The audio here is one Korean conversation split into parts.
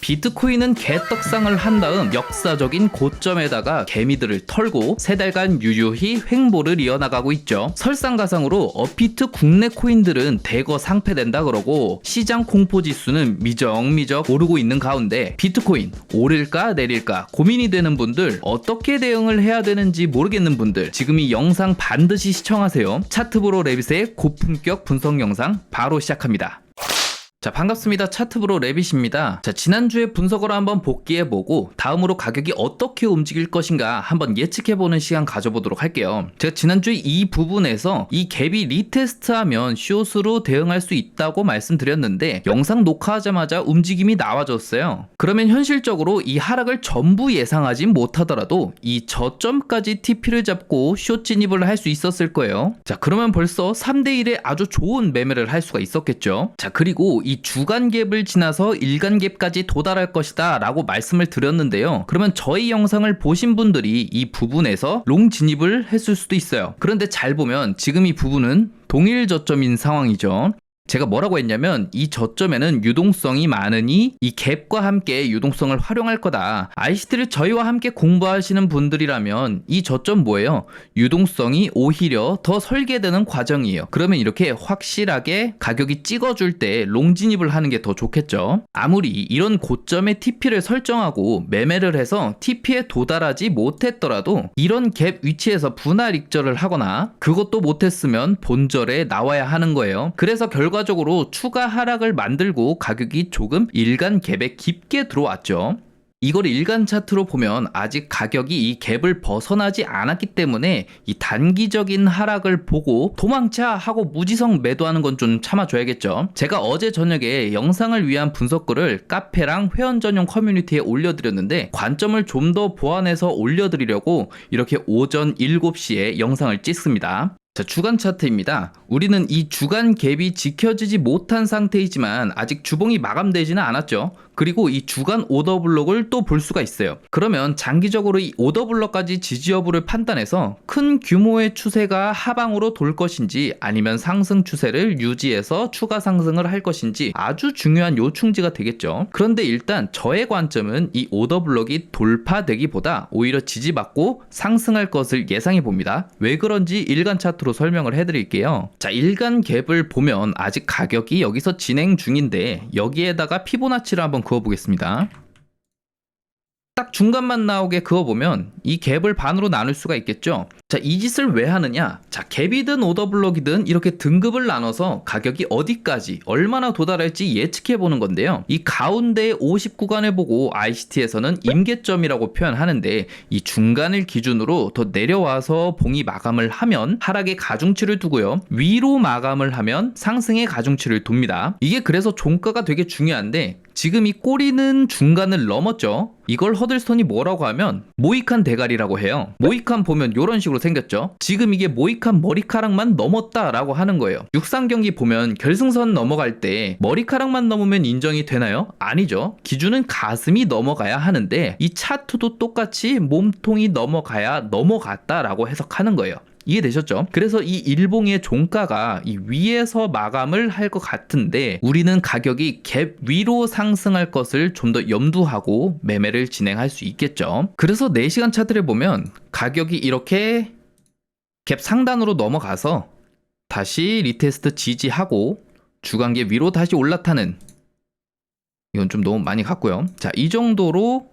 비트코인은 개떡상을 한 다음 역사적인 고점에다가 개미들을 털고 3달간 유유히 횡보를 이어나가고 있죠. 설상가상으로 업비트 국내 코인들은 대거 상폐된다 그러고 시장 공포지수는 미적미적 오르고 있는 가운데 비트코인 오를까 내릴까 고민이 되는 분들, 어떻게 대응을 해야 되는지 모르겠는 분들, 지금 이 영상 반드시 시청하세요. 차트브로 레빗의 고품격 분석 영상 바로 시작합니다. 자, 반갑습니다. 차트브로 레빗입니다. 자, 지난주에 분석을 한번 복귀해보고 다음으로 가격이 어떻게 움직일 것인가 한번 예측해보는 시간 가져보도록 할게요. 제가 지난주에 이 부분에서 이 갭이 리테스트하면 숏으로 대응할 수 있다고 말씀드렸는데 영상 녹화하자마자 움직임이 나와줬어요. 그러면 현실적으로 이 하락을 전부 예상하진 못하더라도 이 저점까지 TP를 잡고 숏 진입을 할 수 있었을 거예요. 자, 그러면 벌써 3대1에 아주 좋은 매매를 할 수가 있었겠죠. 자, 그리고 이 주간 갭을 지나서 일간 갭까지 도달할 것이다 라고 말씀을 드렸는데요. 그러면 저희 영상을 보신 분들이 이 부분에서 롱 진입을 했을 수도 있어요. 그런데 잘 보면 지금 이 부분은 동일 저점인 상황이죠. 제가 뭐라고 했냐면 이 저점에는 유동성이 많으니 이 갭과 함께 유동성을 활용할 거다. ICT를 저희와 함께 공부하시는 분들이라면 이 저점 뭐예요? 유동성이 오히려 더 설계되는 과정이에요. 그러면 이렇게 확실하게 가격이 찍어줄 때 롱 진입을 하는 게 더 좋겠죠. 아무리 이런 고점에 TP를 설정하고 매매를 해서 TP에 도달하지 못했더라도 이런 갭 위치에서 분할 익절을 하거나 그것도 못했으면 본절에 나와야 하는 거예요. 그래서 결과적으로 추가 하락을 만들고 가격이 조금 일간 갭에 깊게 들어왔죠. 이걸 일간 차트로 보면 아직 가격이 이 갭을 벗어나지 않았기 때문에 이 단기적인 하락을 보고 도망차 하고 무지성 매도하는 건 좀 참아줘야겠죠. 제가 어제 저녁에 영상을 위한 분석글을 카페랑 회원 전용 커뮤니티에 올려드렸는데 관점을 좀 더 보완해서 올려드리려고 이렇게 오전 7시에 영상을 찍습니다. 자, 주간 차트입니다. 우리는 이 주간 갭이 지켜지지 못한 상태이지만 아직 주봉이 마감되지는 않았죠. 그리고 이 주간 오더블록을 또 볼 수가 있어요. 그러면 장기적으로 이 오더블록까지 지지 여부를 판단해서 큰 규모의 추세가 하방으로 돌 것인지 아니면 상승 추세를 유지해서 추가 상승을 할 것인지 아주 중요한 요충지가 되겠죠. 그런데 일단 저의 관점은 이 오더블록이 돌파되기보다 오히려 지지받고 상승할 것을 예상해 봅니다. 왜 그런지 일간 차트로 설명을 해드릴게요. 자, 일간 갭을 보면 아직 가격이 여기서 진행 중인데 여기에다가 피보나치를 한번 그어보겠습니다. 딱 중간만 나오게 그어보면 이 갭을 반으로 나눌 수가 있겠죠. 자, 이 짓을 왜 하느냐? 자, 갭이든 오더블록이든 이렇게 등급을 나눠서 가격이 어디까지 얼마나 도달할지 예측해 보는 건데요. 이 가운데 50 구간을 보고 ICT에서는 임계점이라고 표현하는데 이 중간을 기준으로 더 내려와서 봉이 마감을 하면 하락의 가중치를 두고요. 위로 마감을 하면 상승의 가중치를 둡니다. 이게 그래서 종가가 되게 중요한데 지금 이 꼬리는 중간을 넘었죠. 이걸 허들스톤이 뭐라고 하면 모이칸 대가리라고 해요. 모이칸 보면 이런 식으로 생겼죠. 지금 이게 모이칸 머리카락만 넘었다라고 하는 거예요. 육상 경기 보면 결승선 넘어갈 때 머리카락만 넘으면 인정이 되나요? 아니죠. 기준은 가슴이 넘어가야 하는데 이 차트도 똑같이 몸통이 넘어가야 넘어갔다라고 해석하는 거예요. 이해되셨죠? 그래서 이 일봉의 종가가 이 위에서 마감을 할 것 같은데 우리는 가격이 갭 위로 상승할 것을 좀 더 염두하고 매매를 진행할 수 있겠죠. 그래서 4시간 차트를 보면 가격이 이렇게 갭 상단으로 넘어가서 다시 리테스트 지지하고 주간계 위로 다시 올라타는, 이건 좀 너무 많이 갔고요. 자, 이 정도로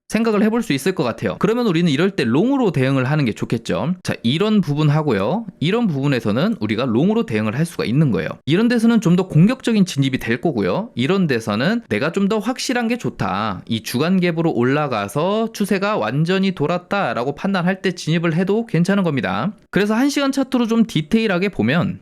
생각을 해볼 수 있을 것 같아요. 그러면 우리는 이럴 때 롱으로 대응을 하는 게 좋겠죠. 자, 이런 부분 하고요. 이런 부분에서는 우리가 롱으로 대응을 할 수가 있는 거예요. 이런 데서는 좀 더 공격적인 진입이 될 거고요. 이런 데서는 내가 좀 더 확실한 게 좋다. 이 주간 갭으로 올라가서 추세가 완전히 돌았다라고 판단할 때 진입을 해도 괜찮은 겁니다. 그래서 1시간 차트로 좀 디테일하게 보면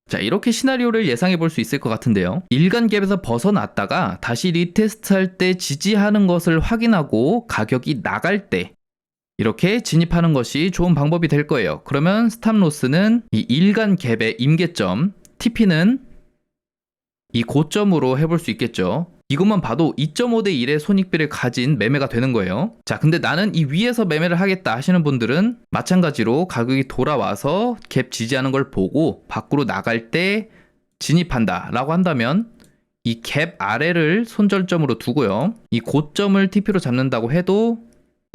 자, 이렇게 시나리오를 예상해 볼 수 있을 것 같은데요. 일간 갭에서 벗어났다가 다시 리테스트할 때 지지하는 것을 확인하고 가격이 나갈 때 이렇게 진입하는 것이 좋은 방법이 될 거예요. 그러면 스탑로스는 이 일간 갭의 임계점, TP는 이 고점으로 해볼 수 있겠죠. 이것만 봐도 2.5대 1의 손익비를 가진 매매가 되는 거예요. 자, 근데 나는 이 위에서 매매를 하겠다 하시는 분들은 마찬가지로 가격이 돌아와서 갭 지지하는 걸 보고 밖으로 나갈 때 진입한다 라고 한다면 이 갭 아래를 손절점으로 두고요. 이 고점을 TP로 잡는다고 해도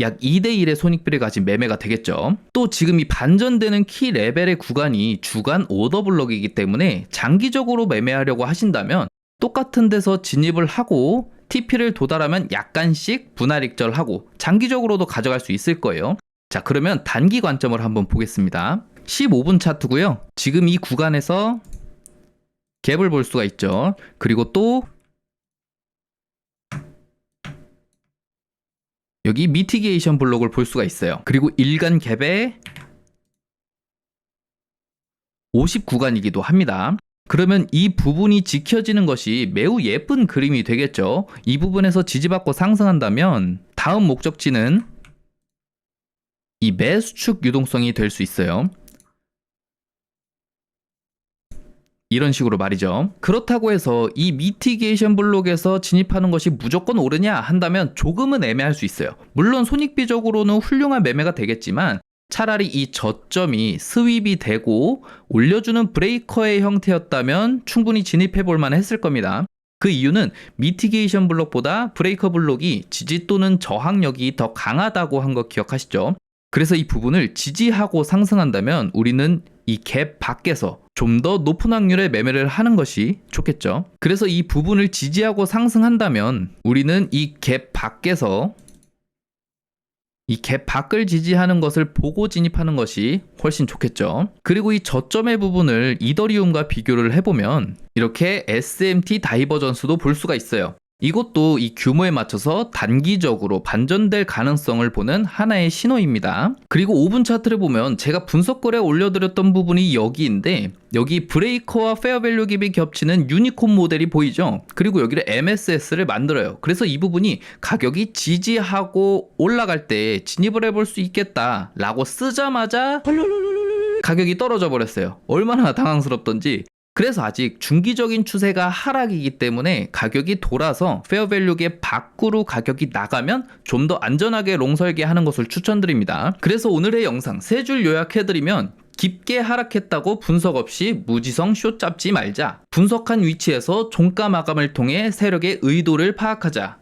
약 2대1의 손익비를 가진 매매가 되겠죠. 또 지금 이 반전되는 키 레벨의 구간이 주간 오더 블록이기 때문에 장기적으로 매매하려고 하신다면 똑같은 데서 진입을 하고 TP를 도달하면 약간씩 분할 익절하고 장기적으로도 가져갈 수 있을 거예요. 자, 그러면 단기 관점을 한번 보겠습니다. 15분 차트고요. 지금 이 구간에서 갭을 볼 수가 있죠. 그리고 또 여기 미티게이션 블록을 볼 수가 있어요. 그리고 일간 갭의 50 구간이기도 합니다. 그러면 이 부분이 지켜지는 것이 매우 예쁜 그림이 되겠죠. 이 부분에서 지지받고 상승한다면 다음 목적지는 이 매수축 유동성이 될 수 있어요. 이런 식으로 말이죠. 그렇다고 해서 이 미티게이션 블록에서 진입하는 것이 무조건 옳으냐 한다면 조금은 애매할 수 있어요. 물론 손익비적으로는 훌륭한 매매가 되겠지만 차라리 이 저점이 스윕이 되고 올려주는 브레이커의 형태였다면 충분히 진입해 볼 만 했을 겁니다. 그 이유는 미티게이션 블록보다 브레이커 블록이 지지 또는 저항력이 더 강하다고 한 거 기억하시죠? 그래서 이 부분을 지지하고 상승한다면 우리는 이 갭 밖에서 좀 더 높은 확률의 매매를 하는 것이 좋겠죠. 그래서 이 부분을 지지하고 상승한다면 우리는 이 갭 밖에서 이 갭 밖을 지지하는 것을 보고 진입하는 것이 훨씬 좋겠죠. 그리고 이 저점의 부분을 이더리움과 비교를 해보면 이렇게 SMT 다이버전스도 볼 수가 있어요. 이것도 이 규모에 맞춰서 단기적으로 반전될 가능성을 보는 하나의 신호입니다. 그리고 5분 차트를 보면 제가 분석글에 올려드렸던 부분이 여기인데 여기 브레이커와 페어밸류 갭이 겹치는 유니콘 모델이 보이죠? 그리고 여기를 MSS를 만들어요. 그래서 이 부분이 가격이 지지하고 올라갈 때 진입을 해볼 수 있겠다 라고 쓰자마자 가격이 떨어져 버렸어요. 얼마나 당황스럽던지. 그래서 아직 중기적인 추세가 하락이기 때문에 가격이 돌아서 페어밸류 갭 밖으로 가격이 나가면 좀 더 안전하게 롱 설계하는 것을 추천드립니다. 그래서 오늘의 영상 3줄 요약해드리면 깊게 하락했다고 분석 없이 무지성 숏 잡지 말자. 분석한 위치에서 종가 마감을 통해 세력의 의도를 파악하자.